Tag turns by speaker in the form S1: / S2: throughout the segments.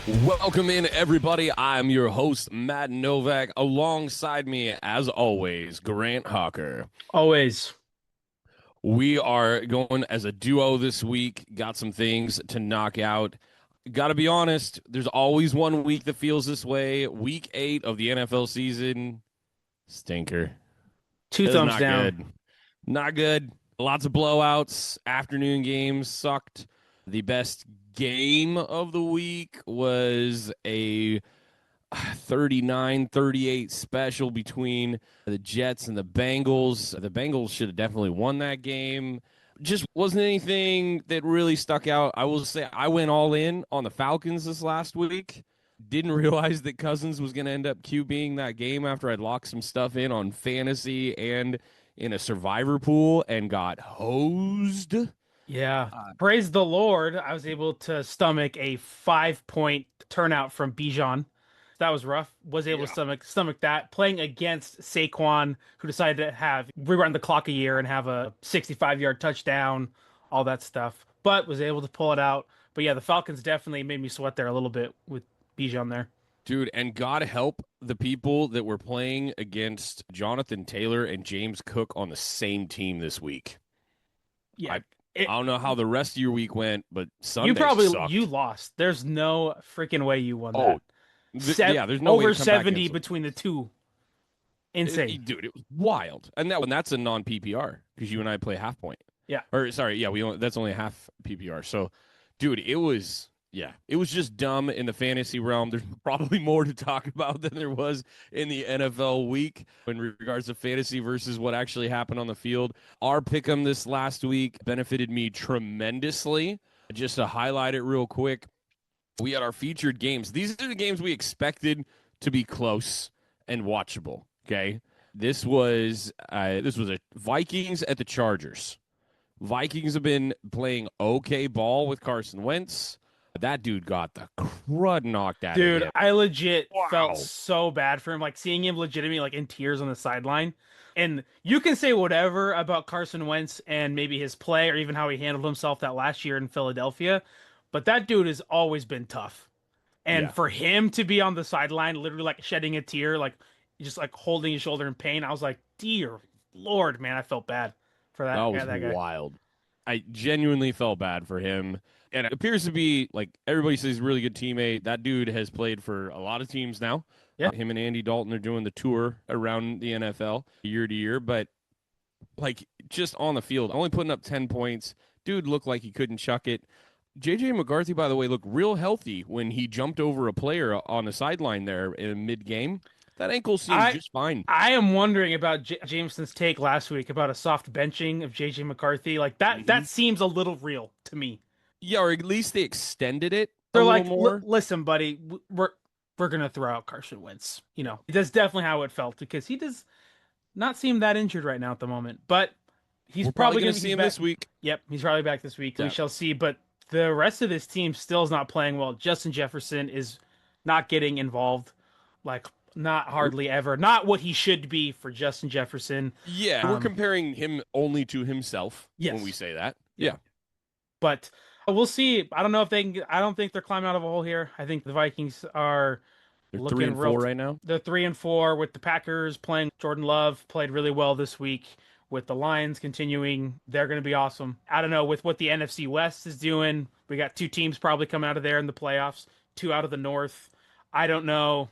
S1: Welcome in, everybody. I'm your host, Matt Novak. Alongside me, as always, Grant Hawker.
S2: Always.
S1: We are going as a duo this week. Got some things to knock out. Got to be honest, there's always one week that feels this way. Week 8 of the NFL season, stinker.
S2: Two
S1: It was
S2: thumbs
S1: not
S2: down.
S1: good. Not good. Lots of blowouts. Afternoon games sucked. The best game of the week was a 39-38 special between the Jets and the Bengals. The Bengals should have definitely won that game. Just wasn't anything that really stuck out. I will say I went all in on the Falcons this last week. Didn't realize that Cousins was going to end up QBing that game after I'd locked some stuff in on fantasy and in a survivor pool and got hosed.
S2: Yeah. Praise the Lord. I was able to stomach a 5 point turnout from Bijan. That was rough. Was able to
S1: Yeah.
S2: stomach that. Playing against Saquon, who decided to have rerun the clock a year and have a 65-yard touchdown, all that stuff. But was able to pull it out. But yeah, the Falcons definitely made me sweat there a little bit with Bijan there.
S1: Dude, and God help the people that were playing against Jonathan Taylor and James Cook on the same team this week.
S2: Yeah.
S1: I
S2: It,
S1: I don't know how the rest of your week went, but
S2: you
S1: Sunday
S2: probably you
S1: sucked.
S2: lost. There's no freaking way you won
S1: Oh,
S2: that.
S1: yeah, there's no way to
S2: Over
S1: come back
S2: 70
S1: against them.
S2: between the two. Insane.
S1: Dude, it was wild. And that's a non PPR because you and I play half point.
S2: Yeah.
S1: Or sorry, yeah, that's only a half PPR. So, dude, it was just dumb in the fantasy realm. There's probably more to talk about than there was in the NFL week in regards to fantasy versus what actually happened on the field. Our pick'em this last week benefited me tremendously. Just to highlight it real quick, we had our featured games. These are the games we expected to be close and watchable. Okay, this was a Vikings at the Chargers. Vikings have been playing okay ball with Carson Wentz. That dude got the crud knocked out of
S2: Dude,
S1: him.
S2: I legit felt
S1: Wow.
S2: so bad for him, like seeing him legitimately like in tears on the sideline. And you can say whatever about Carson Wentz and maybe his play or even how he handled himself that last year in Philadelphia, but that dude has always been tough. And
S1: Yeah,
S2: for him to be on the sideline, literally like shedding a tear, like just like holding his shoulder in pain, I was like, dear Lord, man, I felt bad for
S1: that
S2: that
S1: was
S2: guy.
S1: wild. I genuinely felt bad for him. And it appears to be like everybody says he's a really good teammate. That dude has played for a lot of teams now.
S2: Yeah.
S1: Him and Andy Dalton are doing the tour around the NFL year to year, but like just on the field, only putting up 10 points. Dude looked like he couldn't chuck it. JJ McCarthy, by the way, looked real healthy when he jumped over a player on the sideline there in mid game. That ankle seems
S2: I
S1: just fine.
S2: I am wondering about Jameson's take last week about a soft benching of JJ McCarthy. Like that seems a little real to me.
S1: Yeah, or at least they extended it a
S2: They're
S1: little
S2: like,
S1: more.
S2: listen, buddy, we're gonna throw out Carson Wentz. That's definitely how it felt because he does not seem that injured right now at the moment. But he's
S1: We're probably
S2: probably
S1: going
S2: gonna
S1: to see
S2: he's
S1: him
S2: back.
S1: this week.
S2: Yep, he's probably back this week. We
S1: Yeah.
S2: shall see. But the rest of this team still is not playing well. Justin Jefferson is not getting involved, like not hardly ever. Not what he should be for Justin Jefferson.
S1: Yeah, we're
S2: Um,
S1: comparing him only to himself when we
S2: yes,
S1: say that.
S2: yeah,
S1: Yeah.
S2: but we'll see. I don't know if they can. I don't think they're climbing out of a hole here. I think the Vikings are
S1: They're 3
S2: looking
S1: and
S2: real.
S1: 4 right now.
S2: They're 3-4 with the Packers playing. Jordan Love played really well this week. With the Lions continuing, they're going to be awesome. I don't know with what the NFC West is doing. We got two teams probably coming out of there in the playoffs. Two out of the North. I don't know.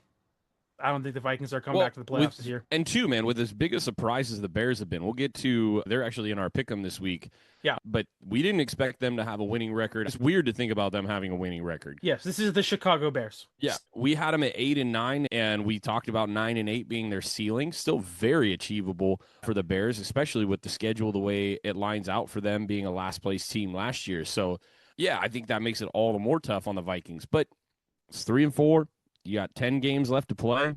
S2: I don't think the Vikings are coming
S1: Well,
S2: back to the playoffs this
S1: with
S2: year.
S1: and two, man, with as big a surprise as the Bears have been, we'll get to. They're actually in our pick'em this week,
S2: Yeah.
S1: but we didn't expect them to have a winning record. It's weird to think about them having a winning record.
S2: Yes, this is the Chicago Bears.
S1: Yeah, we had them at 8 and 9, and we talked about 9 and 8 being their ceiling. Still very achievable for the Bears, especially with the schedule the way it lines out for them being a last place team last year. So, yeah, I think that makes it all the more tough on the Vikings. But it's 3 and 4. You got 10 games left to play. Who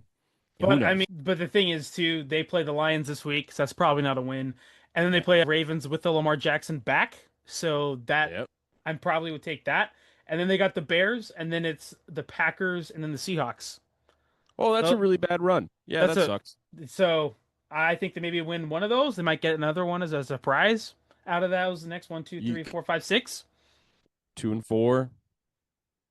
S2: But I mean,
S1: knows?
S2: but the thing is, too, they play the Lions this week, so that's probably not a win. And then they play Ravens with the Lamar Jackson back, so that
S1: Yep.
S2: I probably would take that. And then they got the Bears, and then it's the Packers, and then the Seahawks.
S1: Oh, that's a
S2: So
S1: really bad run. Yeah,
S2: that's
S1: that
S2: a
S1: sucks.
S2: so I think they maybe win one of those. They might get another one as a surprise out of those. The next one, two, three,
S1: Yeek.
S2: four, five, six.
S1: 2 and 4.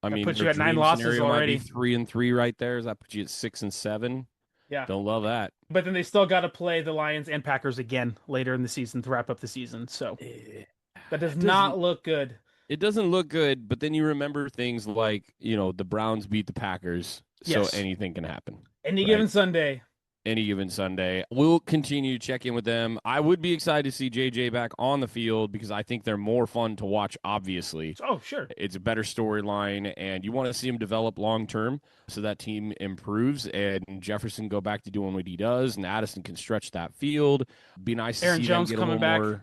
S1: I
S2: That
S1: mean,
S2: puts
S1: your
S2: you at 9
S1: dream
S2: losses
S1: scenario might be
S2: already.
S1: 3-3 right there. Does that put you at 6-7?
S2: Yeah.
S1: Don't love that.
S2: But then they still got to play the Lions and Packers again later in the season to wrap up the season. So
S1: Eh,
S2: that does
S1: It
S2: not
S1: doesn't
S2: look good.
S1: it doesn't look good, but then you remember things like, the Browns beat the Packers, so
S2: Yes.
S1: anything can happen,
S2: Any
S1: right?
S2: given Sunday.
S1: Any given Sunday. We'll continue to check in with them. I would be excited to see JJ back on the field because I think they're more fun to watch, obviously.
S2: Oh, sure.
S1: It's a better storyline, and you want to see him develop long term so that team improves and Jefferson go back to doing what he does, and Addison can stretch that field. Be nice to
S2: Aaron
S1: see them
S2: Jones
S1: get a
S2: coming
S1: little
S2: back
S1: more.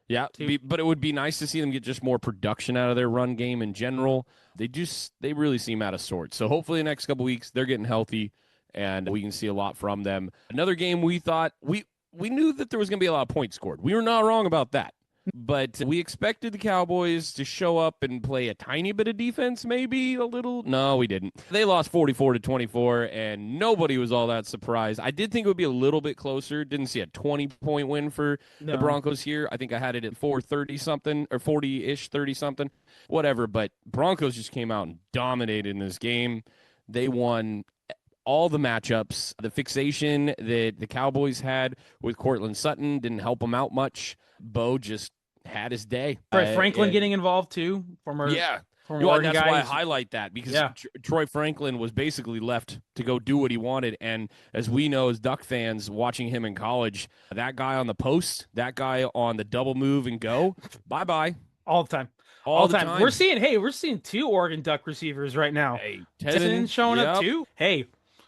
S1: Yeah,
S2: too.
S1: but it would be nice to see them get just more production out of their run game in general. They really seem out of sorts. So hopefully the next couple weeks they're getting healthy and we can see a lot from them. Another game we thought we knew that there was going to be a lot of points scored. We were not wrong about that. But we expected the Cowboys to show up and play a tiny bit of defense, maybe a little. No, we didn't. They lost 44-24, and nobody was all that surprised. I did think it would be a little bit closer. Didn't see a 20-point win for the
S2: No.
S1: Broncos here. I think I had it at 430 something or 40-ish, 30 something, whatever. But Broncos just came out and dominated in this game. They won all the matchups. The fixation that the Cowboys had with Cortland Sutton didn't help them out much. Bo just had his day.
S2: Troy Franklin getting involved too. Former Oregon
S1: that's
S2: guy.
S1: why I highlight that because Troy Franklin was basically left to go do what he wanted. And as we know, as Duck fans watching him in college, that guy on the post, that guy on the double move and go, bye-bye.
S2: All the time.
S1: All the time.
S2: We're seeing 2 Oregon Duck receivers right now.
S1: Hey,
S2: Tenzin showing up too. Hey,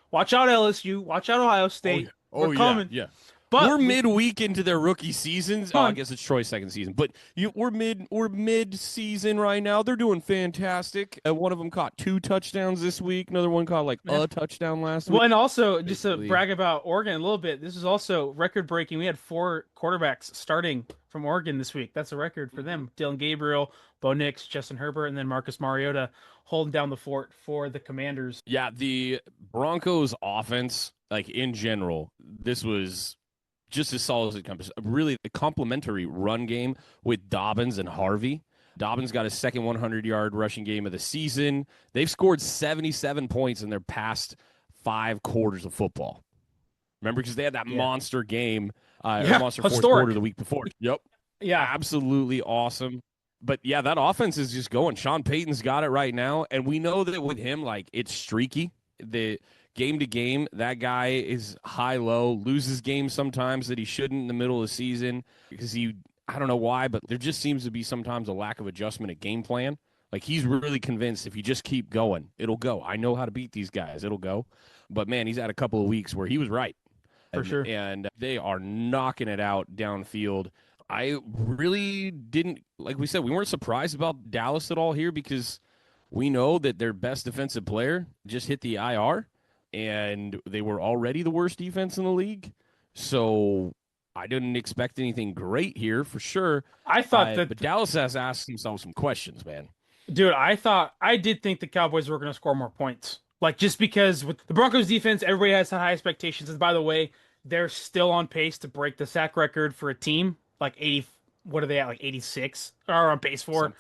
S2: watch out LSU. Watch out Ohio State. We're coming.
S1: Yeah.
S2: But
S1: we're midweek into their rookie seasons. Oh, I guess it's Troy's second season, but we're mid-season right now. They're doing fantastic. One of them caught 2 touchdowns this week. Another one caught a touchdown last week.
S2: Well, and also just to brag about Oregon a little bit, this is also record-breaking. We had 4 quarterbacks starting from Oregon this week. That's a record for them. Dylan Gabriel, Bo Nix, Justin Herbert, and then Marcus Mariota holding down the fort for the Commanders.
S1: Yeah, the Broncos offense, in general, this was just as solid as it comes. Really, a complementary run game with Dobbins and Harvey. Dobbins got his second 100-yard rushing game of the season. They've scored 77 points in their past 5 quarters of football. Remember, because they had that monster game, monster fourth quarter the week before. Yep.
S2: Yeah.
S1: Absolutely awesome. But, yeah, that offense is just going. Sean Payton's got it right now, and we know that with him, it's streaky. The game to game, that guy is high-low, loses games sometimes that he shouldn't in the middle of the season because I don't know why, but there just seems to be sometimes a lack of adjustment at game plan. He's really convinced if you just keep going, it'll go. I know how to beat these guys. It'll go. But, man, he's had a couple of weeks where he was right.
S2: For sure.
S1: And they are knocking it out downfield. I really didn't, like we said, we weren't surprised about Dallas at all here because we know that their best defensive player just hit the IR, and they were already the worst defense in the league. So I didn't expect anything great here for sure.
S2: I thought
S1: but Dallas has asked themselves some questions, man.
S2: Dude, I did think the Cowboys were going to score more points. Just because with the Broncos defense, everybody has high expectations. And by the way, they're still on pace to break the sack record for a team. 80, what are they at? 86 are on pace for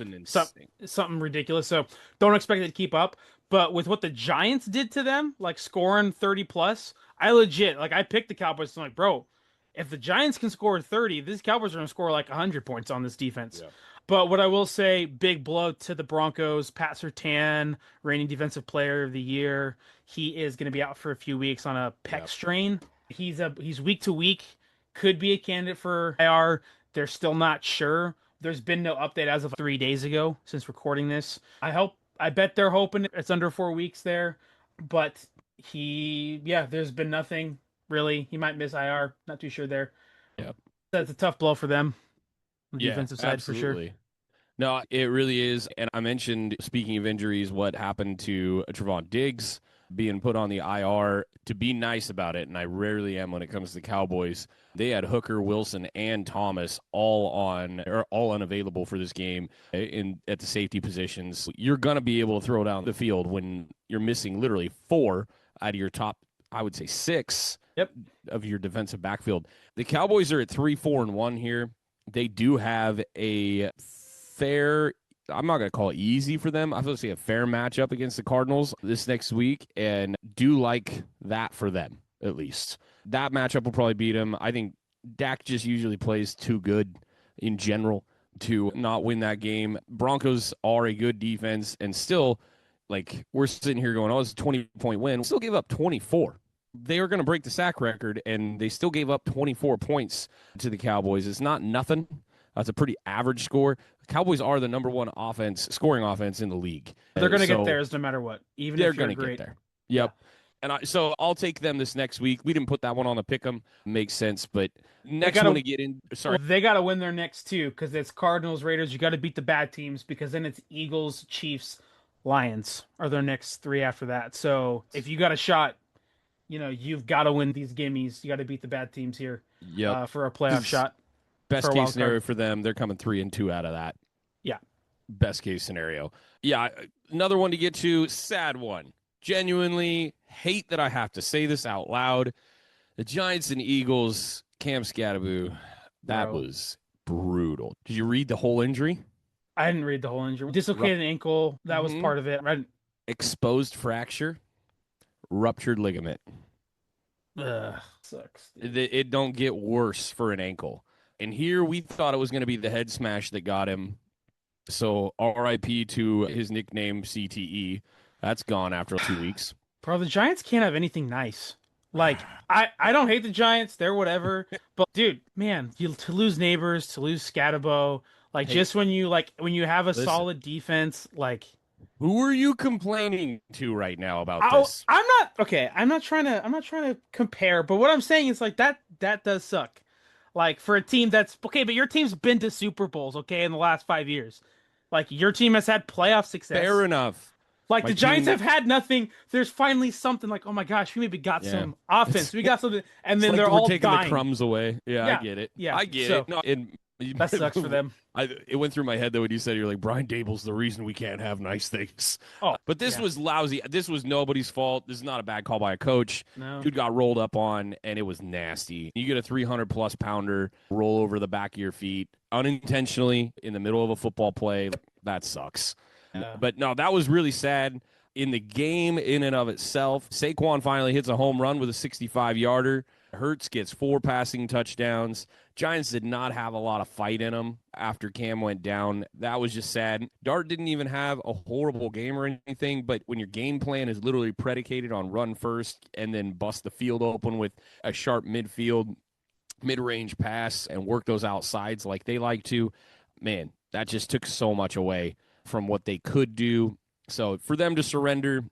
S2: something ridiculous. So don't expect it to keep up. But with what the Giants did to them, scoring 30 plus, I legit, I picked the Cowboys. I'm bro, if the Giants can score 30, these Cowboys are going to score 100 points on this defense. Yeah. But what I will say, big blow to the Broncos. Pat Surtain, reigning defensive player of the year. He is going to be out for a few weeks on a pec strain. He's week to week. Could be a candidate for IR. They're still not sure. There's been no update as of 3 days ago since recording this. I bet they're hoping it's under 4 weeks there. But there's been nothing really. He might miss IR. Not too sure there.
S1: Yep.
S2: That's a tough blow for them. On the defensive side,
S1: absolutely.
S2: for sure.
S1: No, it really is. And I mentioned, speaking of injuries, what happened to Trevon Diggs being put on the IR. To be nice about it, and I rarely am when it comes to the Cowboys, they had Hooker, Wilson, and Thomas all unavailable for this game at the safety positions. You're going to be able to throw down the field when you're missing literally 4 out of your top, I would say 6 of your defensive backfield. The Cowboys are at 3-4-1 here. They do have a fair I'm not going to call it easy for them. I feel like a fair matchup against the Cardinals this next week, and do like that for them, at least. That matchup will probably beat them. I think Dak just usually plays too good in general to not win that game. Broncos are a good defense, and still, like, we're sitting here going, oh, it's a 20-point win. We still gave up 24. They are going to break the sack record, and they still gave up 24 points to the Cowboys. It's not nothing. That's a pretty average score. The Cowboys are the number one scoring offense in the league.
S2: They're going to get theirs no matter what, even
S1: they're
S2: if you're
S1: going to
S2: great.
S1: get there. Yep. Yeah. And so I'll take them this next week. We didn't put that one on the pick'em. Makes sense. But next one to get in. Sorry.
S2: Well, they got to win their next two because it's Cardinals, Raiders. You got to beat the bad teams because then it's Eagles, Chiefs, Lions are their next three after that. So if you got a shot, you've got to win these gimmies. You got to beat the bad teams here for a playoff shot.
S1: Best case scenario for them, they're coming 3-2 out of that.
S2: Yeah.
S1: Best case scenario. Yeah. Another one to get to, sad one. Genuinely hate that I have to say this out loud. The Giants and Eagles, Cam Scatterbo, that was brutal. Did you read the whole injury?
S2: I didn't read the whole injury. Dislocated ankle, that was part of it.
S1: Exposed fracture, ruptured ligament.
S2: Sucks.
S1: It don't get worse for an ankle. And here we thought it was going to be the head smash that got him. So RIP to his nickname CTE. That's gone after 2 weeks.
S2: Bro, the Giants can't have anything nice. Like, I don't hate the Giants. They're whatever. But, dude, man, to lose Neighbors, to lose Scatterbo, just when you have a solid defense, like.
S1: Who are you complaining to right now about this?
S2: I'm not trying to compare, but what I'm saying is that does suck. Like, for a team that's okay, but your team's been to Super Bowls, okay, in the last 5 years. Like, your team has had playoff success.
S1: Fair enough.
S2: Like, the Giants have had nothing. There's finally something like, oh my gosh, we maybe got some offense. We got something, and then they're all
S1: taking
S2: dying.
S1: The crumbs away. Yeah, I get it.
S2: Yeah,
S1: I get it. No,
S2: that sucks for them.
S1: It went through my head though when you said you're like, Brian Dable's the reason we can't have nice things.
S2: Oh,
S1: but this was lousy. This was nobody's fault. This is not a bad call by a coach.
S2: No.
S1: Dude got rolled up on, and it was nasty. You get a 300-plus pounder roll over the back of your feet unintentionally in the middle of a football play. That sucks. Yeah. But no, that was really sad. In the game in and of itself, Saquon finally hits a home run with a 65-yarder. Hurts gets 4 passing touchdowns. Giants did not have a lot of fight in them after Cam went down. That was just sad. Dart didn't even have a horrible game or anything, but when your game plan is literally predicated on run first and then bust the field open with a sharp mid-range pass and work those outsides like they like to, man, that just took so much away from what they could do. So for them to surrender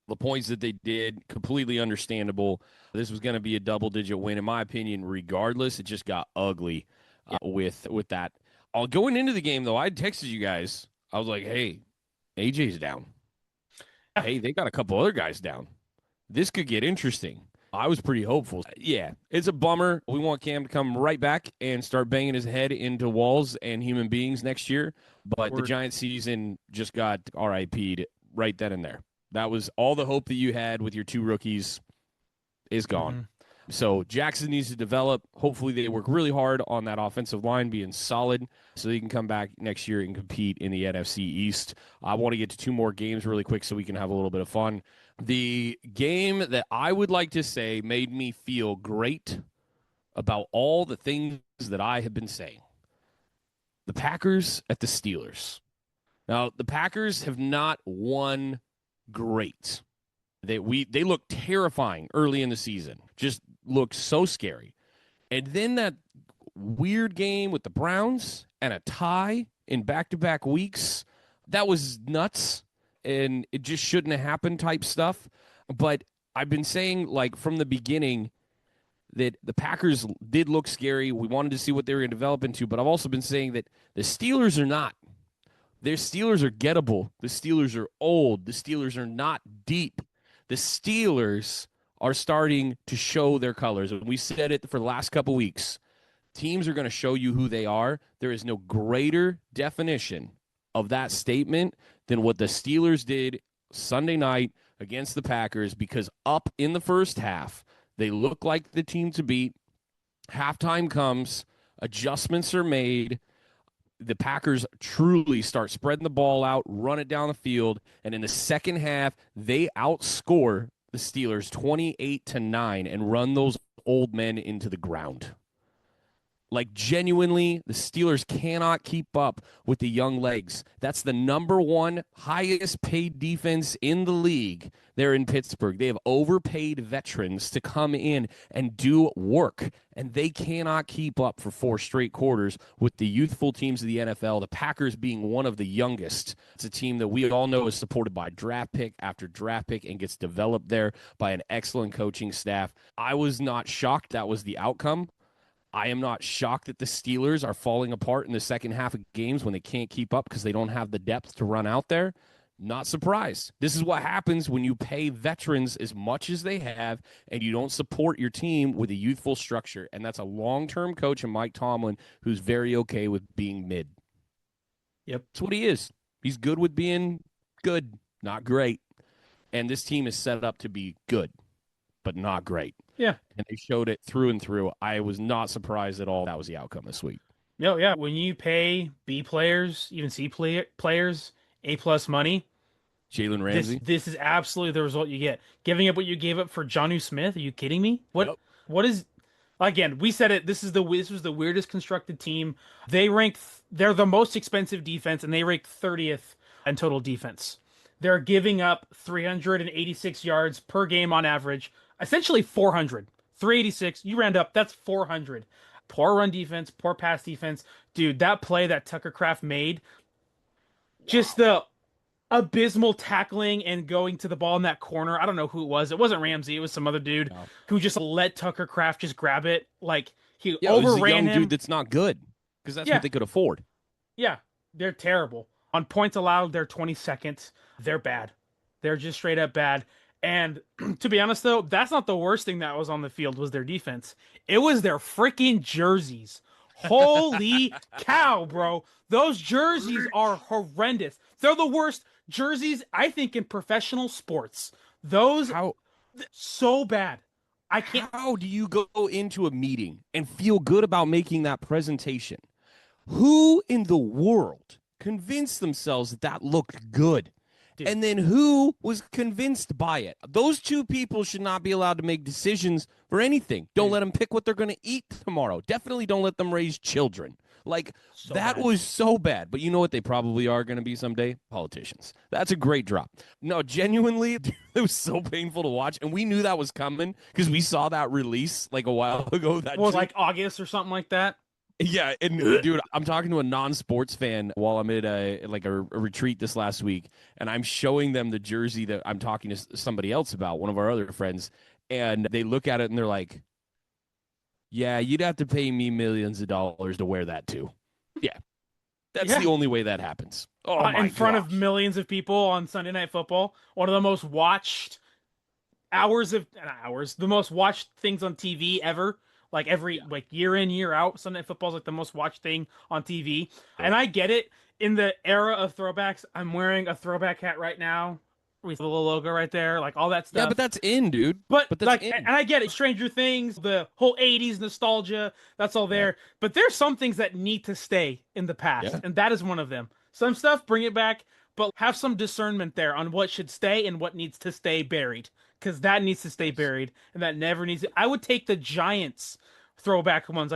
S1: the points that they did, completely understandable. This was going to be a double-digit win, in my opinion, regardless. It just got ugly with that. Going into the game, though, I texted you guys. I was like, hey, AJ's down. Hey, they got a couple other guys down. This could get interesting. I was pretty hopeful. Yeah, it's a bummer. We want Cam to come right back and start banging his head into walls and human beings next year. But the Giants season just got RIP'd right then and there. That was all the hope that you had with your 2 rookies is gone. Mm-hmm. So Jackson needs to develop. Hopefully they work really hard on that offensive line being solid so they can come back next year and compete in the NFC East. I want to get to 2 more games really quick so we can have a little bit of fun. The game that I would like to say made me feel great about all the things that I have been saying. The Packers at the Steelers. Now, the Packers have not won great. They looked terrifying early in the season. Just looked so scary. And then that weird game with the Browns and a tie in back-to-back weeks, that was nuts. And it just shouldn't have happened type stuff. But I've been saying, from the beginning, that the Packers did look scary. We wanted to see what they were going to develop into. But I've also been saying that the Steelers are not. Their Steelers are gettable. The Steelers are old. The Steelers are not deep. The Steelers are starting to show their colors. And we said it for the last couple weeks. Teams are going to show you who they are. There is no greater definition of that statement than what the Steelers did Sunday night against the Packers, because up in the first half, they look like the team to beat. Halftime comes, adjustments are made. the Packers truly start spreading the ball out, run it down the field, and in the second half, they outscore the Steelers 28-9 and run those old men into the ground. Like, genuinely, the Steelers cannot keep up with the young legs. That's the number one highest paid defense in the league there in Pittsburgh. They have overpaid veterans to come in and do work, and they cannot keep up for 4 straight quarters with the youthful teams of the NFL, the Packers being one of the youngest. It's a team that we all know is supported by draft pick after draft pick and gets developed there by an excellent coaching staff. I was not shocked that was the outcome. I am not shocked that the Steelers are falling apart in the second half of games when they can't keep up because they don't have the depth to run out there. Not surprised. This is what happens when you pay veterans as much as they have and you don't support your team with a youthful structure. And that's a long-term coach in Mike Tomlin who's very okay with being mid.
S2: Yep.
S1: That's what he is. He's good with being good, not great. And this team is set up to be good, but not great.
S2: Yeah.
S1: And they showed it through and through. I was not surprised at all that was the outcome this week.
S2: No, yeah. When you pay B players, even players, A+ money,
S1: Jalen Ramsey.
S2: This is absolutely the result you get. Giving up what you gave up for Jonnu Smith? Are you kidding me?
S1: Yep.
S2: What is? Again, we said it. This was the weirdest constructed team. They're the most expensive defense, and they rank 30th in total defense. They're giving up 386 yards per game on average. Essentially 400. 386. You round up. That's 400. Poor run defense. Poor pass defense. Dude, that play that Tucker Kraft made. Just the abysmal tackling and going to the ball in that corner. I don't know who it was. It wasn't Ramsey. It was some other dude who just let Tucker Kraft just grab it. Like, he overran
S1: it was a young
S2: him.
S1: Dude that's not good because that's what they could afford.
S2: Yeah, they're terrible. On points allowed, they're 22nd. They're bad. They're just straight up bad. And to be honest, though, that's not the worst thing that was on the field was their defense. It was their freaking jerseys. Holy cow, bro. Those jerseys are horrendous. They're the worst jerseys, I think, in professional sports. Those, so bad. I can't.
S1: How do you go into a meeting and feel good about making that presentation? Who in the world convinced themselves that looked good? Dude. And then who was convinced by it? Those two people should not be allowed to make decisions for anything. Don't let them pick what they're going to eat tomorrow. Definitely don't let them raise children. Like, that was so bad. But you know what they probably are going to be someday? Politicians. That's a great drop. No, genuinely, it was so painful to watch. And we knew that was coming because we saw that release like a while ago. That
S2: was like August or something like that.
S1: Yeah, and dude, I'm talking to a non-sports fan while I'm at a retreat this last week, and I'm showing them the jersey that I'm talking to somebody else about, one of our other friends, and they look at it and they're like, "Yeah, you'd have to pay me millions of dollars to wear that too." Yeah, that's the only way that happens. Oh my
S2: in front of millions of people on Sunday Night Football, one of the most watched the most watched things on TV ever. Like year in, year out, Sunday Night Football is like the most watched thing on TV. Yeah. And I get it. In the era of throwbacks, I'm wearing a throwback hat right now with the little logo right there, like all that stuff.
S1: Yeah, but that's in, dude.
S2: But that's like, in. And I get it. Stranger Things, the whole 80s nostalgia, that's all there. Yeah. But there's some things that need to stay in the past, and that is one of them. Some stuff, bring it back, but have some discernment there on what should stay and what needs to stay buried. Because that needs to stay buried, and that never needs to. I would take the Giants throwback ones,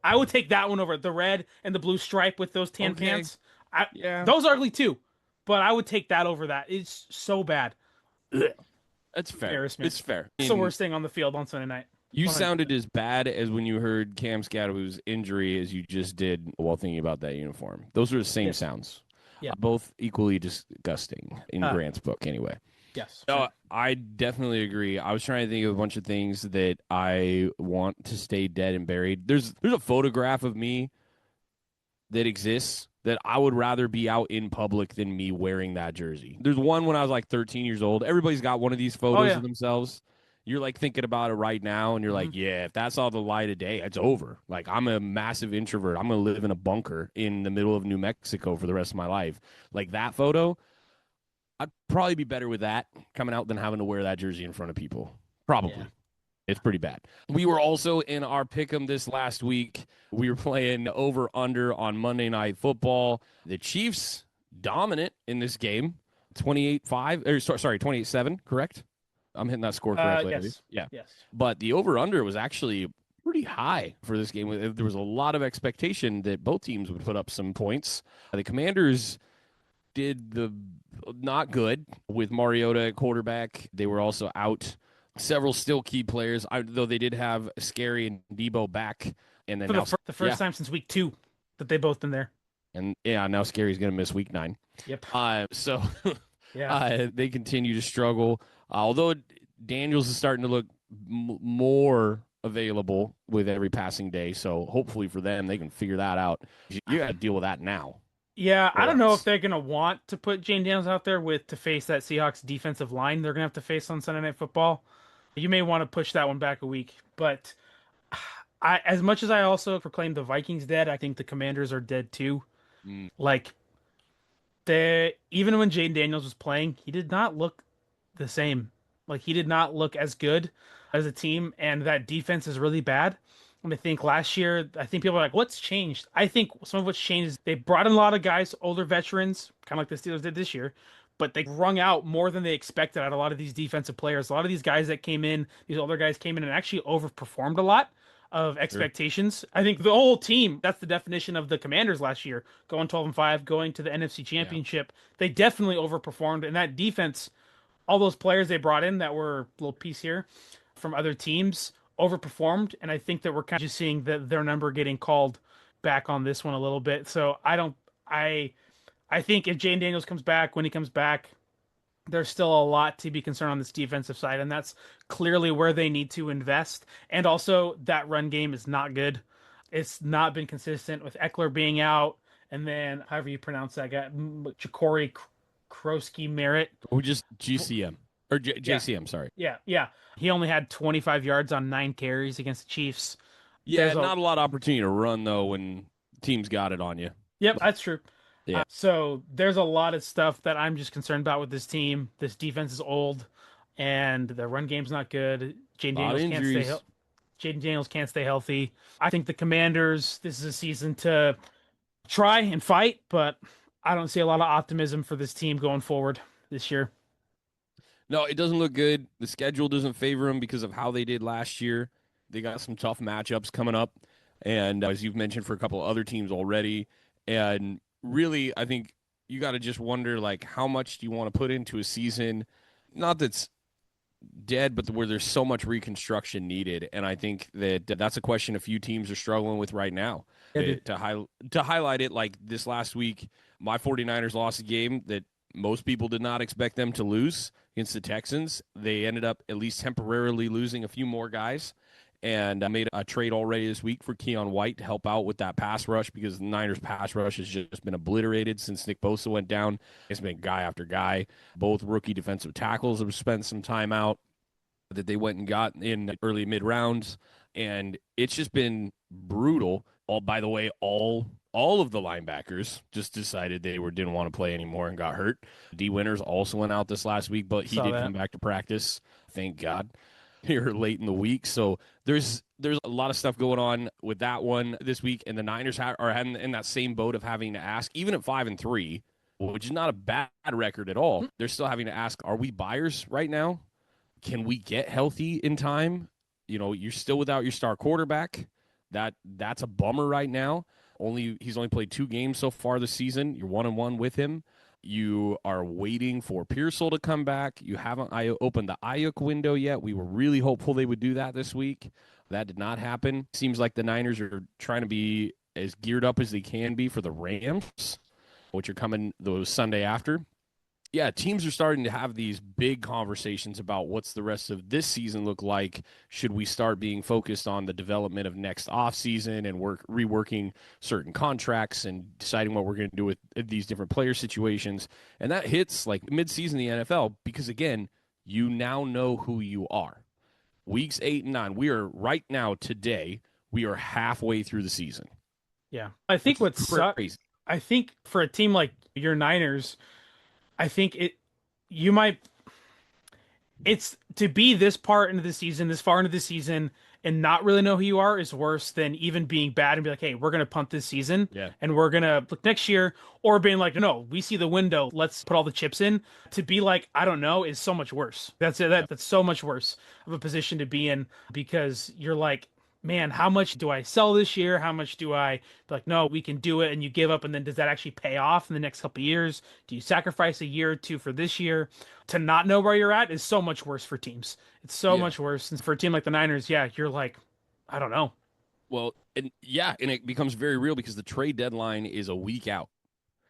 S2: I would take that one over the red and the blue stripe with those tan pants. Those are ugly too, but I would take that over that. It's so bad.
S1: That's fair. It's fair.
S2: It's the worst thing on the field on Sunday night.
S1: You sounded as bad as when you heard Cam Scadaboo's injury as you just did while thinking about that uniform. Those are the same sounds. Yeah, both equally disgusting in Grant's book, anyway.
S2: Yes.
S1: No, I definitely agree. I was trying to think of a bunch of things that I want to stay dead and buried. There's a photograph of me that exists that I would rather be out in public than me wearing that jersey. There's one when I was like 13 years old. Everybody's got one of these photos of themselves. You're like thinking about it right now, and you're like, yeah, if that's all the light of day, it's over. Like, I'm a massive introvert. I'm going to live in a bunker in the middle of New Mexico for the rest of my life. Like, that photo, I'd probably be better with that coming out than having to wear that jersey in front of people. Probably. It's pretty bad. We were also in our pick'em this last week. We were playing over under on Monday Night Football. The Chiefs dominant in this game, 28-5 or sorry, 28-7, correct? I'm hitting that score correctly.
S2: Yes.
S1: Yeah.
S2: Yes.
S1: But the over under was actually pretty high for this game. There was a lot of expectation that both teams would put up some points. The Commanders did the not good with Mariota at quarterback. They were also out several still key players, though they did have Scary and Debo back. And then
S2: For
S1: now,
S2: the
S1: yeah,
S2: first time since week 2 that they both been there.
S1: and yeah, now Scary's going to miss week 9.
S2: Yep.
S1: So
S2: Yeah.
S1: they continue to struggle. Although Daniels is starting to look more available with every passing day. So hopefully for them, they can figure that out. You got to deal with that now.
S2: Yeah, I
S1: Or
S2: don't know if
S1: else.
S2: they're gonna want to put Jane Daniels out there with to face that Seahawks defensive line they're gonna have to face on Sunday Night Football. You may want to push that one back a week, but as much as I also proclaim the Vikings dead, I think the Commanders are dead too.
S1: Mm,
S2: Like they, even when Jane Daniels was playing, he did not look the same. Like he did not look as good as a team, and that defense is really bad. And I think last year, I think people are like, "What's changed?" I think some of what's changed is they brought in a lot of guys, older veterans, kind of like the Steelers did this year, but they wrung out more than they expected out of a lot of these defensive players. A lot of these guys that came in, these older guys came in and actually overperformed a lot of
S1: sure.
S2: expectations. I think the whole team, that's the definition of the Commanders last year, going 12-5, going to the NFC
S1: Yeah.
S2: Championship. They definitely overperformed, and that defense, all those players they brought in that were a little piece here from other teams overperformed, and I think that we're kind of just seeing their number getting called back on this one a little bit. So I think if Jane Daniels comes back, when he comes back, there's still a lot to be concerned on this defensive side, and that's clearly where they need to invest. And also, that run game is not good. It's not been consistent with Eckler being out, and then however you pronounce that guy, Ja'Cory Krosky Merritt.
S1: Or just GCM or
S2: Yeah,
S1: JCM, sorry.
S2: yeah. He only had 25 yards on 9 carries against the Chiefs.
S1: Yeah,
S2: There's a
S1: not a lot of opportunity to run though when teams got it on you.
S2: Yep, that's true.
S1: Yeah,
S2: So there's a lot of stuff that I'm just concerned about with this team. This defense is old, and the run game's not good.
S1: a lot of injuries.
S2: Jaden Daniels can't stay healthy. I think the Commanders. This is a season to try and fight, but I don't see a lot of optimism for this team going forward this year.
S1: No, it doesn't look good. The schedule doesn't favor them because of how they did last year. They got some tough matchups coming up, and as you've mentioned for a couple of other teams already. And really, I think you got to just wonder like how much do you want to put into a season? Not that's dead, but where there's so much reconstruction needed. And I think that that's a question a few teams are struggling with right now.
S2: Yeah,
S1: To highlight it, like this last week, my 49ers lost a game that most people did not expect them to lose against the Texans. They ended up at least temporarily losing a few more guys. And I made a trade already this week for Keon White to help out with that pass rush because the Niners pass rush has just been obliterated since Nick Bosa went down. It's been guy after guy. Both rookie defensive tackles have spent some time out that they went and got in early mid rounds. And it's just been brutal. All by the way, all of the linebackers just decided they didn't want to play anymore and got hurt. D Winters also went out this last week, but he
S2: saw
S1: did
S2: that.
S1: come back to practice. Thank God. Here late in the week. So there's a lot of stuff going on with that one this week, and the Niners are in that same boat of having to ask, even at 5-3, which is not a bad record at all. They're still having to ask, are we buyers right now? Can we get healthy in time? You know, you're still without your star quarterback. That's a bummer right now. He's only played 2 games so far this season. You're 1-1 with him. You are waiting for Pearsall to come back. You haven't opened the Ayuk window yet. We were really hopeful they would do that this week. That did not happen. Seems like the Niners are trying to be as geared up as they can be for the Rams, which are coming the Sunday after. Yeah, teams are starting to have these big conversations about what's the rest of this season look like. Should we start being focused on the development of next offseason and reworking certain contracts and deciding what we're going to do with these different player situations? And that hits like midseason in the NFL because, again, you now know who you are. Weeks 8 and 9, we are right now, today, we are halfway through the season.
S2: Yeah, I
S1: Which
S2: think
S1: is
S2: what sucks.
S1: crazy.
S2: I think for a team like your Niners, I think you might It's to be this part into the season, this far into the season, and not really know who you are is worse than even being bad and be like, hey, we're gonna punt this season
S1: Yeah.
S2: and we're gonna look next year, or being like, no, we see the window, let's put all the chips in. To be like, I don't know, is so much worse. That's it.
S1: Yeah.
S2: That's so much worse of a position to be in because you're like, man, how much do I sell this year? How much do I be like, no, we can do it, and you give up, and then does that actually pay off in the next couple of years? Do you sacrifice a year or two for this year? To not know where you're at is so much worse for teams. It's so
S1: Yeah.
S2: much worse. And for a team like the Niners, yeah, you're like, I don't know.
S1: Well, and yeah, and it becomes very real because the trade deadline is a week out.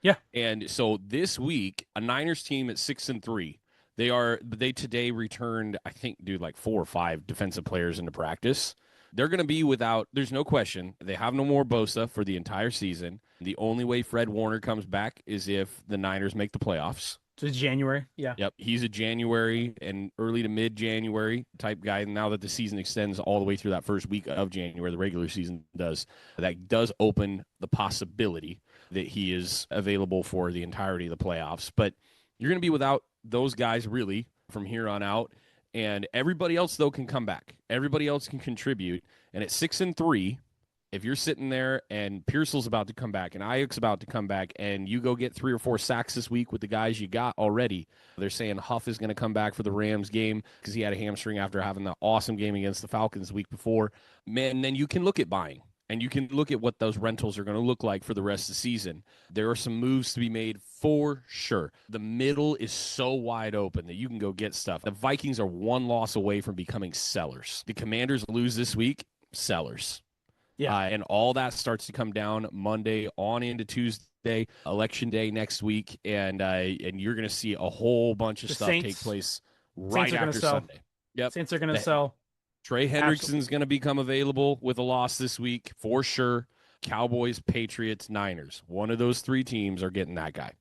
S2: Yeah.
S1: And so this week, a Niners team at 6-3, they today returned, I think, dude, like 4 or 5 defensive players into practice. They're going to be without, there's no question. They have no more Bosa for the entire season. The only way Fred Warner comes back is if the Niners make the playoffs.
S2: So it's January. Yeah.
S1: Yep. He's a January and early to mid January type guy. Now that the season extends all the way through that first week of January, the regular season does, that does open the possibility that he is available for the entirety of the playoffs. But you're going to be without those guys really from here on out. And everybody else, though, can come back. Everybody else can contribute. And at 6-3, if you're sitting there and Pearsall's about to come back and Ayuk's about to come back and you go get 3 or 4 sacks this week with the guys you got already, they're saying Huff is going to come back for the Rams game because he had a hamstring after having that awesome game against the Falcons the week before. Man, then you can look at buying. And you can look at what those rentals are going to look like for the rest of the season. There are some moves to be made for sure. The middle is so wide open that you can go get stuff. The Vikings are 1 loss away from becoming sellers. The Commanders lose this week, sellers.
S2: Yeah.
S1: And all that starts to come down Monday on into Tuesday, election day next week. And you're going to see a whole bunch of stuff take place right after Sunday. Yep.
S2: Saints are going to sell.
S1: Trey Hendrickson's going to become available with a loss this week for sure. Cowboys, Patriots, Niners. One of those 3 teams are getting that guy.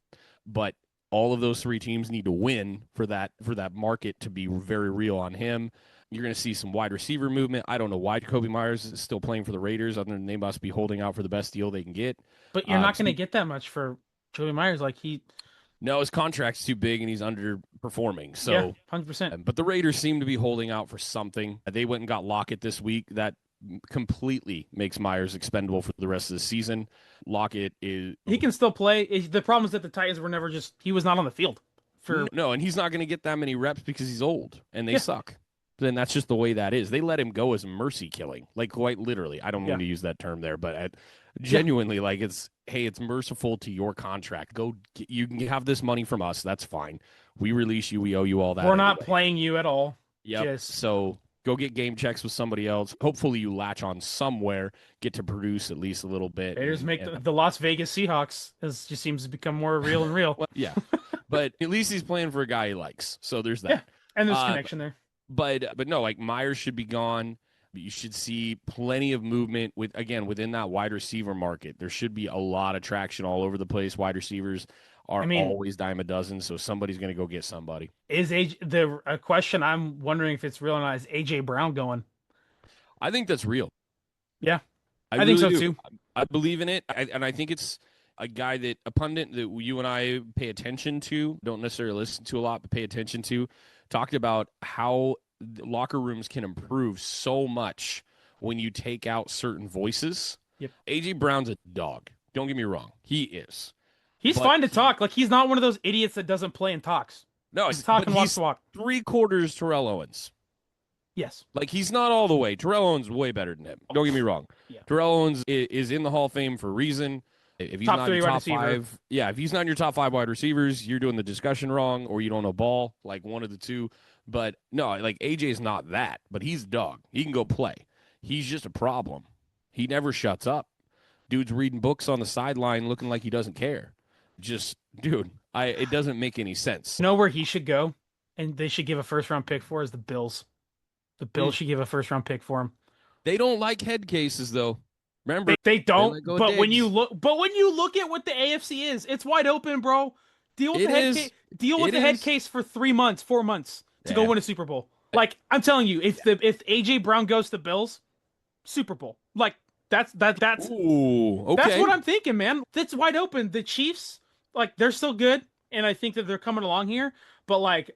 S1: But all of those 3 teams need to win for that market to be very real on him. You're going to see some wide receiver movement. I don't know why Jacoby Myers is still playing for the Raiders, other than they must be holding out for the best deal they can get.
S2: But you're not going to get that much for Jacoby Myers.
S1: No, his contract's too big and he's underperforming. So,
S2: yeah, 100%.
S1: But the Raiders seem to be holding out for something. They went and got Lockett this week. That completely makes Myers expendable for the rest of the season. Lockett is...
S2: He can still play. The problem is that the Titans were never he was not on the field.
S1: No, and he's not going to get that many reps because he's old and they suck. Then that's just the way that is. They let him go as mercy killing, like quite literally. I don't mean to use that term there, but genuinely, like it's merciful to your contract. You can have this money from us. That's fine. We release you. We owe you all that.
S2: We're not playing you at all.
S1: Yep. So go get game checks with somebody else. Hopefully you latch on somewhere, get to produce at least a little bit.
S2: Raiders make the Las Vegas Seahawks just seems to become more real and real.
S1: Well, yeah, but at least he's playing for a guy he likes. So there's that.
S2: Yeah, and there's a connection there.
S1: But no, like Myers should be gone. You should see plenty of movement within that wide receiver market. There should be a lot of traction all over the place. Wide receivers are always dime a dozen, so somebody's going to go get somebody.
S2: Is a question I'm wondering if it's real or not? Is AJ Brown going?
S1: I think that's real.
S2: Yeah, I
S1: really
S2: think so
S1: do.
S2: too.
S1: I believe in it, and I think it's a guy a pundit that you and I pay attention to, don't necessarily listen to a lot, but pay attention to. Talked about how locker rooms can improve so much when you take out certain voices.
S2: Yep.
S1: AJ Brown's a dog. Don't get me wrong. He is.
S2: He's fine to talk. Like, he's not one of those idiots that doesn't play and talks.
S1: No,
S2: he's talking walk to walk.
S1: 3/4 Terrell Owens.
S2: Yes.
S1: Like, he's not all the way. Terrell Owens way better than him. Don't get me wrong.
S2: Yeah.
S1: Terrell Owens is in the Hall of Fame for a reason. If he's not in your top 5, if he's not in your top 5 wide receivers, you're doing the discussion wrong, or you don't know ball, like one of the two. But no, like AJ's not that, but he's a dog. He can go play. He's just a problem. He never shuts up. Dude's reading books on the sideline looking like he doesn't care. Just, dude, it doesn't make any sense.
S2: You know where he should go, and they should give a first-round pick for is the Bills. The Bills should give a first-round pick for him.
S1: They don't like head cases, though. Remember,
S2: they don't. But when you look at what the AFC is, it's wide open, bro. Deal with the head case for 3 months, 4 months to go win a Super Bowl. Like, I'm telling you, if AJ Brown goes to Bills, Super Bowl. Like, that's
S1: Ooh, okay.
S2: That's what I'm thinking, man. It's wide open. The Chiefs, like, they're still good, and I think that they're coming along here. But like,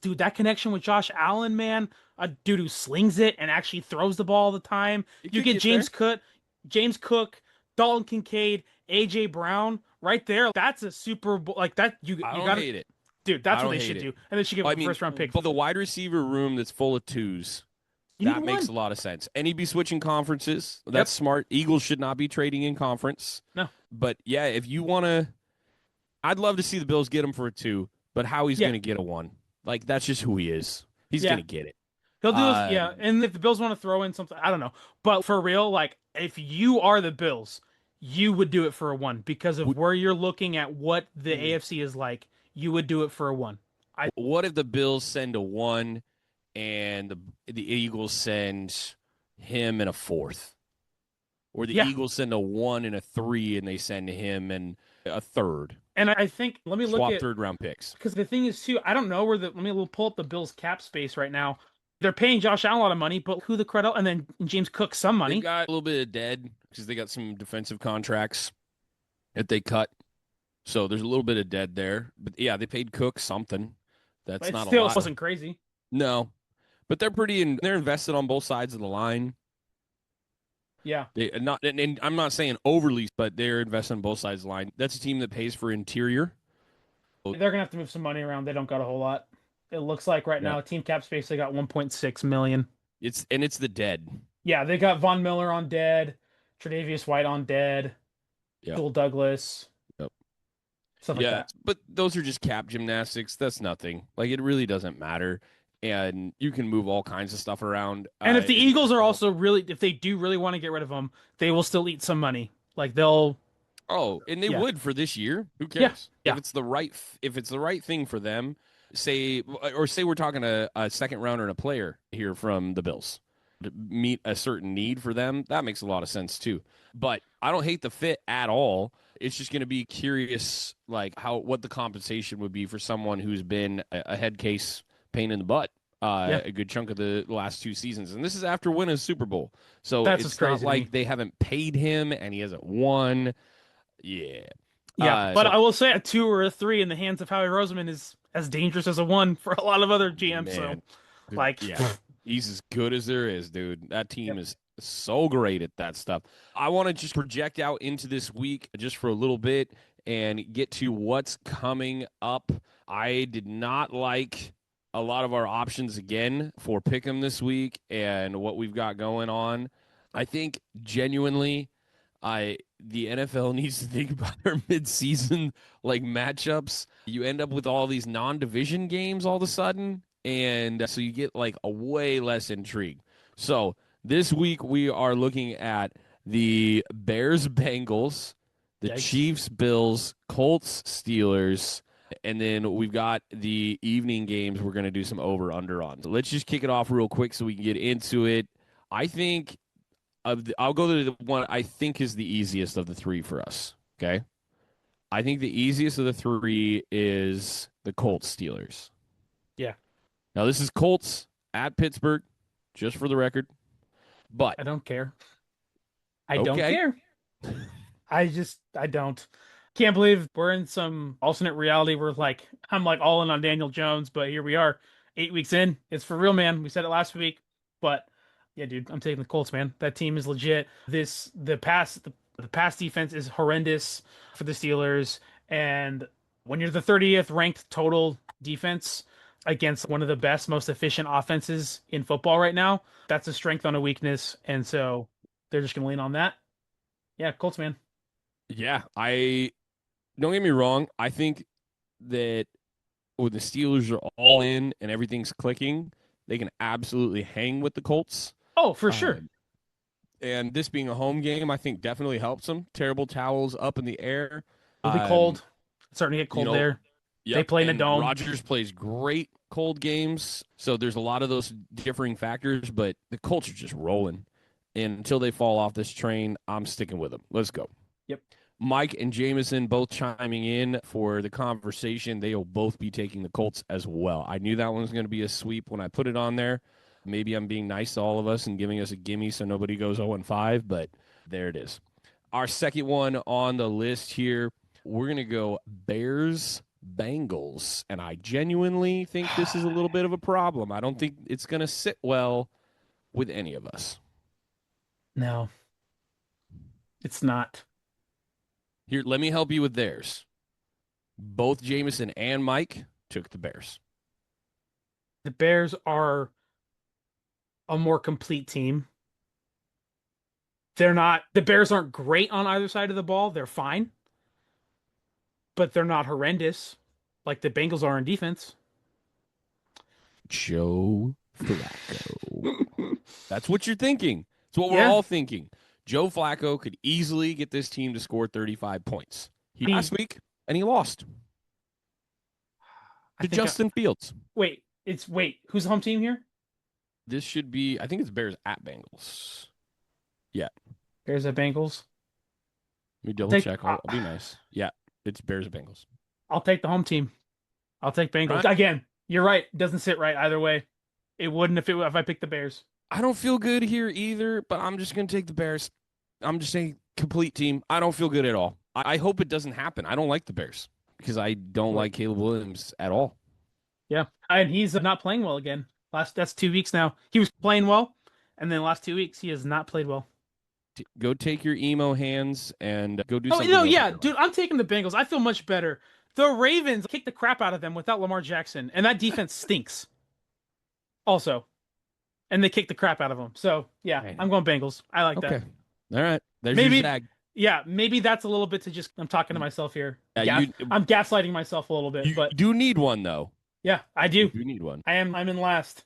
S2: dude, that connection with Josh Allen, man, a dude who slings it and actually throws the ball all the time.
S1: It
S2: You
S1: could
S2: get
S1: get there.
S2: James Cook, Dalton Kincaid, AJ Brown right there. That's a Super Bowl like that. You
S1: I
S2: you
S1: don't
S2: got to,
S1: hate it.
S2: dude.
S1: I
S2: That's what
S1: don't
S2: they
S1: hate
S2: should
S1: it.
S2: do, and they should give
S1: I
S2: up a
S1: mean,
S2: first round pick.
S1: but the wide receiver room that's full of twos,
S2: You need
S1: that makes
S2: one.
S1: a lot of sense. And he'd be switching conferences. That's
S2: Yep.
S1: smart. Eagles should not be trading in conference.
S2: No.
S1: But yeah, if you want to, I'd love to see the Bills get him for a two, but how he's
S2: Yeah.
S1: going to get a one. Like, that's just who he is. He's going
S2: Yeah.
S1: to get it.
S2: He'll do this.
S1: Uh,
S2: Yeah. And if the Bills want to throw in something, I don't know. But for real, like if you are the Bills, you would do it for a one because of where you're looking at what the AFC is like. You would do it for a one. I
S1: what if the Bills send a one and the Eagles send him in a fourth? Or the
S2: Yeah.
S1: Eagles send a one and a three and they send him and a third.
S2: And I think let me look
S1: Swap
S2: at
S1: third round picks.
S2: because the thing is too, I don't know where the let me pull up the Bills cap space right now. They're paying Josh Allen a lot of money, but who the credit and then James Cook some
S1: They've
S2: money.
S1: got a little bit of dead because they got some defensive contracts that they cut. So there's a little bit of dead there. But yeah, they paid Cook something. That's
S2: It
S1: not a
S2: still
S1: lot.
S2: wasn't crazy.
S1: No. But they're invested on both sides of the line.
S2: Yeah.
S1: They not and I'm not saying overly, but they're invested on both sides of the line. That's a team that pays for interior.
S2: They're gonna have to move some money around. They don't got a whole lot. It looks like right
S1: Yeah.
S2: now, team cap space, they got 1.6 million.
S1: It's the dead.
S2: Yeah, they got Von Miller on dead, Tre'Davious White on dead,
S1: Yeah.
S2: Joel Douglas,
S1: Yep.
S2: stuff like
S1: Yeah,
S2: that.
S1: but those are just cap gymnastics. That's nothing. Like it really doesn't matter, and you can move all kinds of stuff around.
S2: And if the Eagles are also really, if they do really want to get rid of him, they will still eat some money. Like they'll,
S1: and they
S2: yeah,
S1: would for this year. Who
S2: yeah,
S1: cares
S2: yeah,
S1: if it's the right thing for them? Say we're talking a second rounder and a player here from the Bills to meet a certain need for them. That makes a lot of sense too. But I don't hate the fit at all. It's just going to be curious, like what the compensation would be for someone who's been a head case pain in the butt
S2: yeah.
S1: a good chunk of the last two seasons, and this is after winning a Super Bowl. So
S2: That's what's
S1: it's not
S2: crazy to me.
S1: like they haven't paid him and he hasn't won. Yeah.
S2: Yeah, but
S1: So
S2: I will say a two or a three in the hands of Howie Roseman is as dangerous as a one for a lot of other GMs. So,
S1: man, dude,
S2: like,
S1: yeah, he's as good as there is, dude. That
S2: yep.
S1: team is so great at that stuff. I want to just project out into this week just for a little bit and get to what's coming up. I did not like a lot of our options again for Pick'em this week and what we've got going on. I think genuinely, the NFL needs to think about their midseason like matchups. You end up with all these non-division games all of a sudden, and so you get like a way less intrigue. So this week we are looking at the Bears Bengals, the
S2: Yikes.
S1: Chiefs Bills, Colts Steelers, and then we've got the evening games we're going to do some over under on. So let's just kick it off real quick so we can get into it. I think I'll go to the one I think is the easiest of the three for us. Okay. I think the easiest of the three is the Colts Steelers.
S2: Yeah.
S1: Now, this is Colts at Pittsburgh, just for the record. But
S2: I don't care. I don't care. I don't. Can't believe we're in some alternate reality where like I'm like all in on Daniel Jones, but here we are, 8 weeks in. It's for real, man. We said it last week, but yeah, dude, I'm taking the Colts, man. That team is legit. The pass defense is horrendous for the Steelers, and when you're the 30th ranked total defense against one of the best, most efficient offenses in football right now, that's a strength on a weakness, and so they're just gonna lean on that. Yeah, Colts, man.
S1: yeah, I don't get me wrong. I think that when the Steelers are all in and everything's clicking, they can absolutely hang with the Colts.
S2: Oh, for sure.
S1: And this being a home game, I think definitely helps them. Terrible towels up in the air.
S2: It'll be cold. It's starting to get cold there.
S1: Yep.
S2: They play in a dome.
S1: Rodgers plays great cold games, so there's a lot of those differing factors, but the Colts are just rolling. And until they fall off this train, I'm sticking with them. Let's go.
S2: Yep.
S1: Mike and Jameson both chiming in for the conversation. They will both be taking the Colts as well. I knew that one was going to be a sweep when I put it on there. Maybe I'm being nice to all of us and giving us a gimme so nobody goes 0-5, but there it is. Our second one on the list here, we're going to go Bears Bengals. And I genuinely think this is a little bit of a problem. I don't think it's going to sit well with any of us.
S2: No, it's not.
S1: Here, let me help you with theirs. Both Jameson and Mike took the Bears.
S2: The Bears are a more complete team. The Bears aren't great on either side of the ball. They're fine, but they're not horrendous like the Bengals are in defense.
S1: Joe Flacco. That's what you're thinking. It's what we're
S2: Yeah.
S1: all thinking. Joe Flacco could easily get this team to score 35 points. Last week, and he lost to Justin Fields.
S2: Wait, who's the home team here?
S1: This should be, I think it's Bears at Bengals. Yeah.
S2: Bears at Bengals.
S1: Let me double check. I'll be nice. Yeah, it's Bears at Bengals.
S2: I'll take the home team. I'll take Bengals.
S1: Right.
S2: Again, you're right. It doesn't sit right either way. It wouldn't if I picked the Bears.
S1: I don't feel good here either, but I'm just going to take the Bears. I'm just saying complete team. I don't feel good at all. I hope it doesn't happen. I don't like the Bears because I don't like Caleb Williams at all.
S2: Yeah, and he's not playing well again. That's 2 weeks now. He was playing well, and then last 2 weeks he has not played well.
S1: Go take your emo hands and go do
S2: Oh,
S1: something.
S2: no, yeah, dude, I'm taking the Bengals. I feel much better. The Ravens kicked the crap out of them without Lamar Jackson, and that defense stinks. Also, and they kicked the crap out of them. So yeah, I'm going Bengals. I like that.
S1: All right, there's
S2: maybe
S1: your zag.
S2: Yeah, maybe that's a little bit to just. I'm talking to myself here.
S1: Yeah,
S2: I'm gaslighting myself a little bit, but
S1: you do need one though.
S2: Yeah, I do.
S1: You need one.
S2: I'm in last.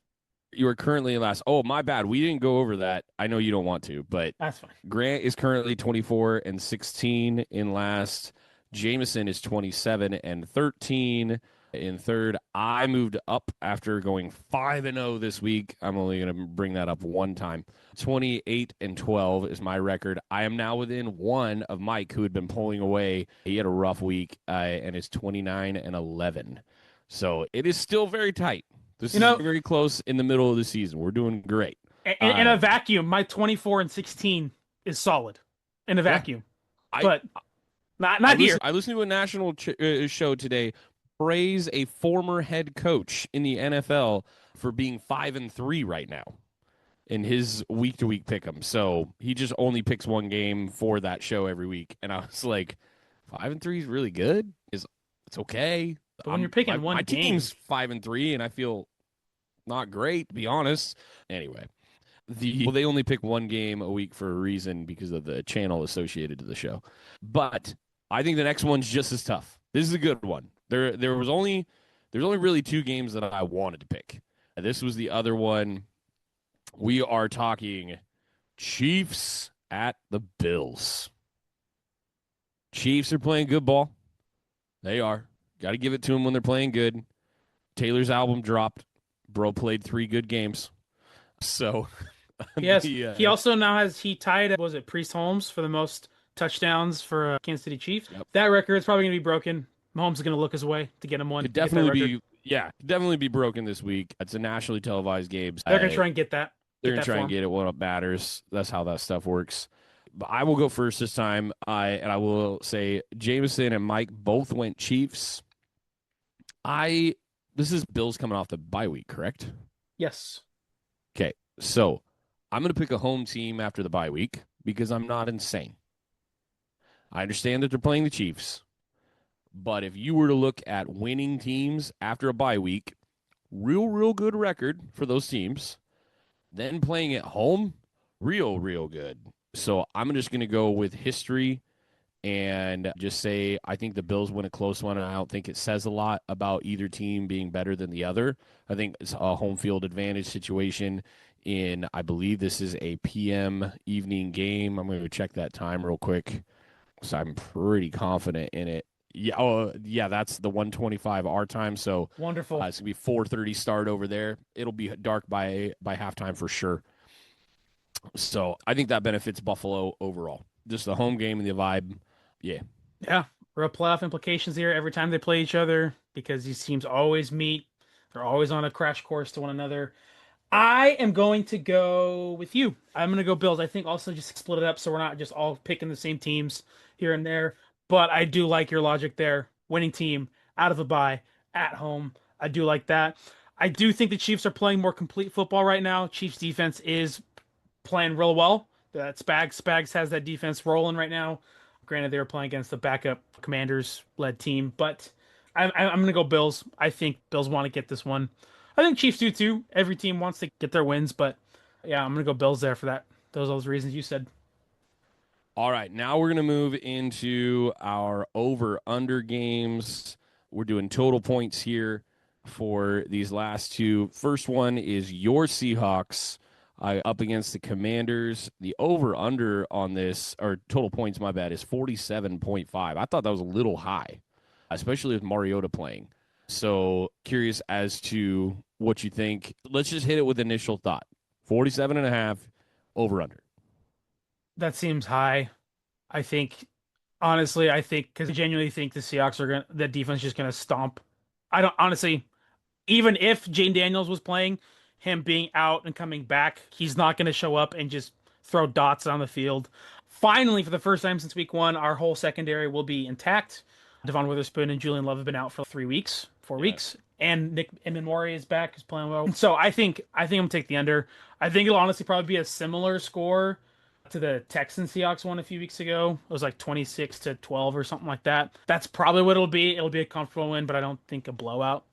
S1: You are currently in last. Oh, my bad. We didn't go over that. I know you don't want to, but
S2: that's fine.
S1: Grant is currently 24-16 in last. Jameson is 27-13 in third. I moved up after going 5-0 this week. I'm only going to bring that up one time. 28-12 is my record. I am now within one of Mike, who had been pulling away. He had a rough week and is 29-11. So it is still very tight. This is very close in the middle of the season. We're doing great.
S2: In a vacuum, my 24-16 is solid in a vacuum. But not here.
S1: I listened to a national show today praise a former head coach in the NFL for being 5-3 right now in his week-to-week pick'em. So he just only picks one game for that show every week. And I was like, 5-3 is really good. It's okay.
S2: But when you're picking
S1: my team's 5-3, and I feel not great, to be honest. Anyway, they only pick one game a week for a reason because of the channel associated to the show. But I think the next one's just as tough. This is a good one. There's only really two games that I wanted to pick. This was the other one. We are talking Chiefs at the Bills. Chiefs are playing good ball. They are. Got to give it to them when they're playing good. Taylor's album dropped. Bro played 3 good games. So,
S2: yes, he also now he tied, was it Priest Holmes for the most touchdowns for Kansas City Chiefs?
S1: Yep.
S2: That record is probably going to be broken. Mahomes is going to look his way to get him one.
S1: Could definitely be broken this week. It's a nationally televised game.
S2: They're going to try and get that.
S1: They're going to try and get it when it matters. That's how that stuff works. But I will go first this time. I will say Jameson and Mike both went Chiefs. This is Bills coming off the bye week, correct?
S2: Yes.
S1: Okay, so I'm going to pick a home team after the bye week because I'm not insane. I understand that they're playing the Chiefs, but if you were to look at winning teams after a bye week, real good record for those teams, then playing at home, real good. So I'm just going to go with history and just say I think the Bills win a close one, and I don't think it says a lot about either team being better than the other. I think it's a home field advantage situation I believe this is a PM evening game. I'm going to check that time real quick. So I'm pretty confident in it. Yeah, that's the 1:25 our time. So
S2: wonderful.
S1: It's going to be 4:30 start over there. It'll be dark by halftime for sure. So I think that benefits Buffalo overall. Just the home game and the vibe. Yeah.
S2: Real playoff implications here every time they play each other because these teams always meet. They're always on a crash course to one another. I am going to go with you. I'm going to go Bills. I think also just split it up so we're not just all picking the same teams here and there. But I do like your logic there. Winning team. out of a bye at home. I do like that. I do think the Chiefs are playing more complete football right now. Chiefs defense is playing real well. That Spags has that defense rolling right now. Granted, they were playing against the backup Commanders led team, but I'm going to go Bills. I think Bills want to get this one. I think Chiefs do too. Every team wants to get their wins, but yeah, I'm going to go Bills there for that. Those reasons you said.
S1: All right, now we're going to move into our over-under games. We're doing total points here for these last two. First one is your Seahawks up against the Commanders. The over-under on this, or total points, my bad, is 47.5. I thought that was a little high, especially with Mariota playing. So curious as to what you think. Let's just hit it with initial thought. 47.5, over-under.
S2: That seems high. I think, honestly, because I genuinely think the Seahawks are going to, the defense is just going to stomp. I don't, honestly, even if Jane Daniels was playing, him being out and coming back, he's not going to show up and just throw dots on the field. Finally, for the first time since week 1, our whole secondary will be intact. Devon Witherspoon and Julian Love have been out for 3 weeks, 4 weeks, and Nick Emenwari is back, is playing well. So I think I'm gonna take the under. I think it'll honestly probably be a similar score to the Texans Seahawks one a few weeks ago. It was like 26-12 or something like that. That's probably what it'll be. It'll be a comfortable win, but I don't think a blowout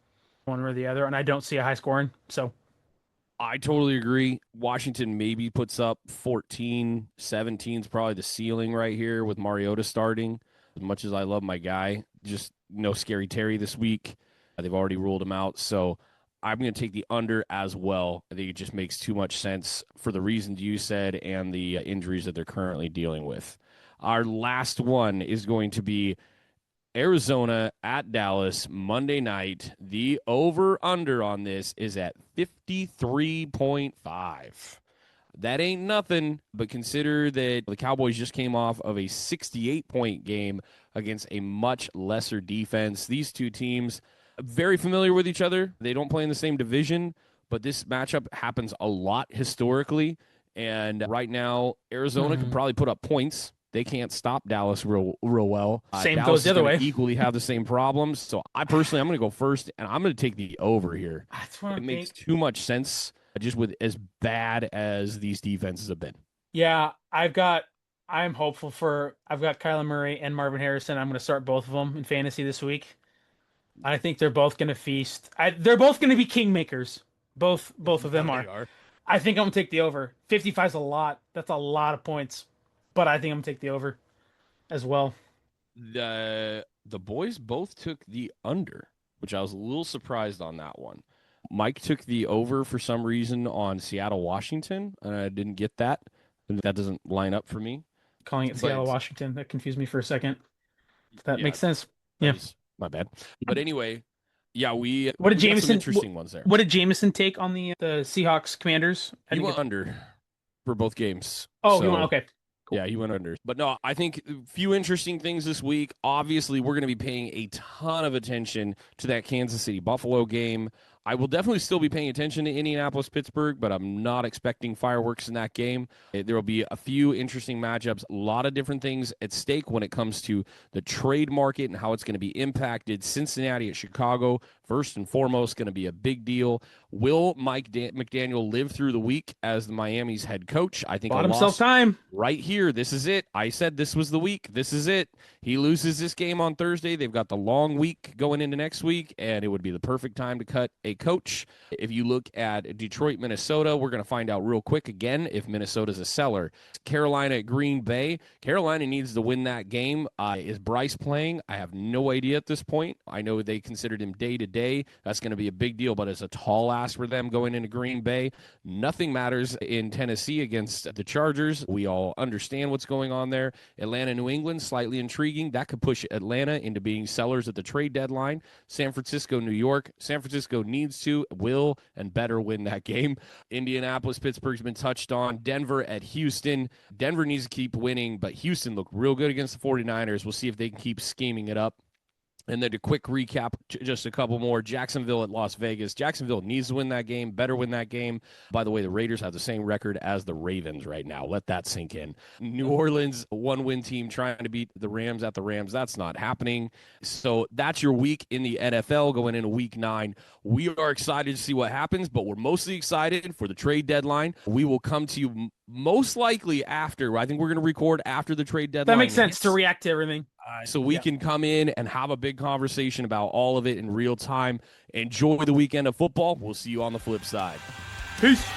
S2: one or the other, and I don't see a high scoring. So
S1: I totally agree. Washington maybe puts up 14, 17 is probably the ceiling right here with Mariota starting. As much as I love my guy, just no Scary Terry this week. They've already ruled him out. So I'm going to take the under as well. I think it just makes too much sense for the reasons you said and the injuries that they're currently dealing with. Our last one is going to be Arizona at Dallas Monday night. The over-under on this is at 53.5. That ain't nothing, but consider that the Cowboys just came off of a 68-point game against a much lesser defense. These two teams, very familiar with each other. They don't play in the same division, but this matchup happens a lot historically. And right now, Arizona could probably put up points. They can't stop Dallas real well.
S2: Same
S1: Dallas
S2: goes the other way.
S1: equally have the same problems. So I'm going to go first, and I'm going to take the over here.
S2: that's what
S1: It
S2: I'm
S1: makes
S2: thinking.
S1: too much sense just with as bad as these defenses have been.
S2: Yeah, I've got Kyler Murray and Marvin Harrison. I'm going to start both of them in fantasy this week. I think they're both going to feast. They're both going to be kingmakers. Both of them
S1: They
S2: are.
S1: are.
S2: I think I'm going to take the over. 55 is a lot. That's a lot of points. But I think I'm going to take the over as well.
S1: The boys both took the under, which I was a little surprised on that one. Mike took the over for some reason on Seattle, Washington, and I didn't get that. That doesn't line up for me.
S2: Calling it
S1: But
S2: Seattle, Washington. That confused me for a second. That
S1: yeah,
S2: makes sense.
S1: that
S2: Yeah.
S1: is my bad. But anyway, yeah, we
S2: What did
S1: got some
S2: Jameson
S1: interesting ones there.
S2: What did Jameson take on the Seahawks Commanders?
S1: He went under for both games.
S2: Oh,
S1: so,
S2: okay. Cool.
S1: Yeah, he went under. But no, I think a few interesting things this week. Obviously, we're going to be paying a ton of attention to that Kansas City Buffalo game. I will definitely still be paying attention to Indianapolis Pittsburgh, but I'm not expecting fireworks in that game. There will be a few interesting matchups, a lot of different things at stake when it comes to the trade market and how it's going to be impacted. Cincinnati at Chicago, first and foremost, going to be a big deal. Will Mike McDaniel live through the week as the Miami's head coach? I think
S2: Bought
S1: a
S2: himself
S1: loss
S2: time.
S1: right here. This is it. I said this was the week. This is it. He loses this game on Thursday. They've got the long week going into next week, and it would be the perfect time to cut a coach. If you look at Detroit, Minnesota, we're going to find out real quick again if Minnesota's a seller. Carolina at Green Bay. Carolina needs to win that game. Is Bryce playing? I have no idea at this point. I know they considered him day-to-day. That's going to be a big deal, but it's a tall ask for them going into Green Bay. Nothing matters in Tennessee against the Chargers. We all understand what's going on there. Atlanta, New England, slightly intriguing. That could push Atlanta into being sellers at the trade deadline. San Francisco, New York. San Francisco needs to, will, and better win that game. Indianapolis, Pittsburgh's been touched on. Denver at Houston. Denver needs to keep winning, but Houston looked real good against the 49ers. We'll see if they can keep scheming it up. And then to quick recap, just a couple more. Jacksonville at Las Vegas. Jacksonville needs to win that game, better win that game. By the way, the Raiders have the same record as the Ravens right now. Let that sink in. New Orleans, one-win team trying to beat the Rams at the Rams. That's not happening. So that's your week in the NFL going into week 9. We are excited to see what happens, but we're mostly excited for the trade deadline. We will come to you most likely after. I think we're going to record after the trade deadline.
S2: That makes sense to react to everything.
S1: So we can come in and have a big conversation about all of it in real time. Enjoy the weekend of football. We'll see you on the flip side.
S2: Peace.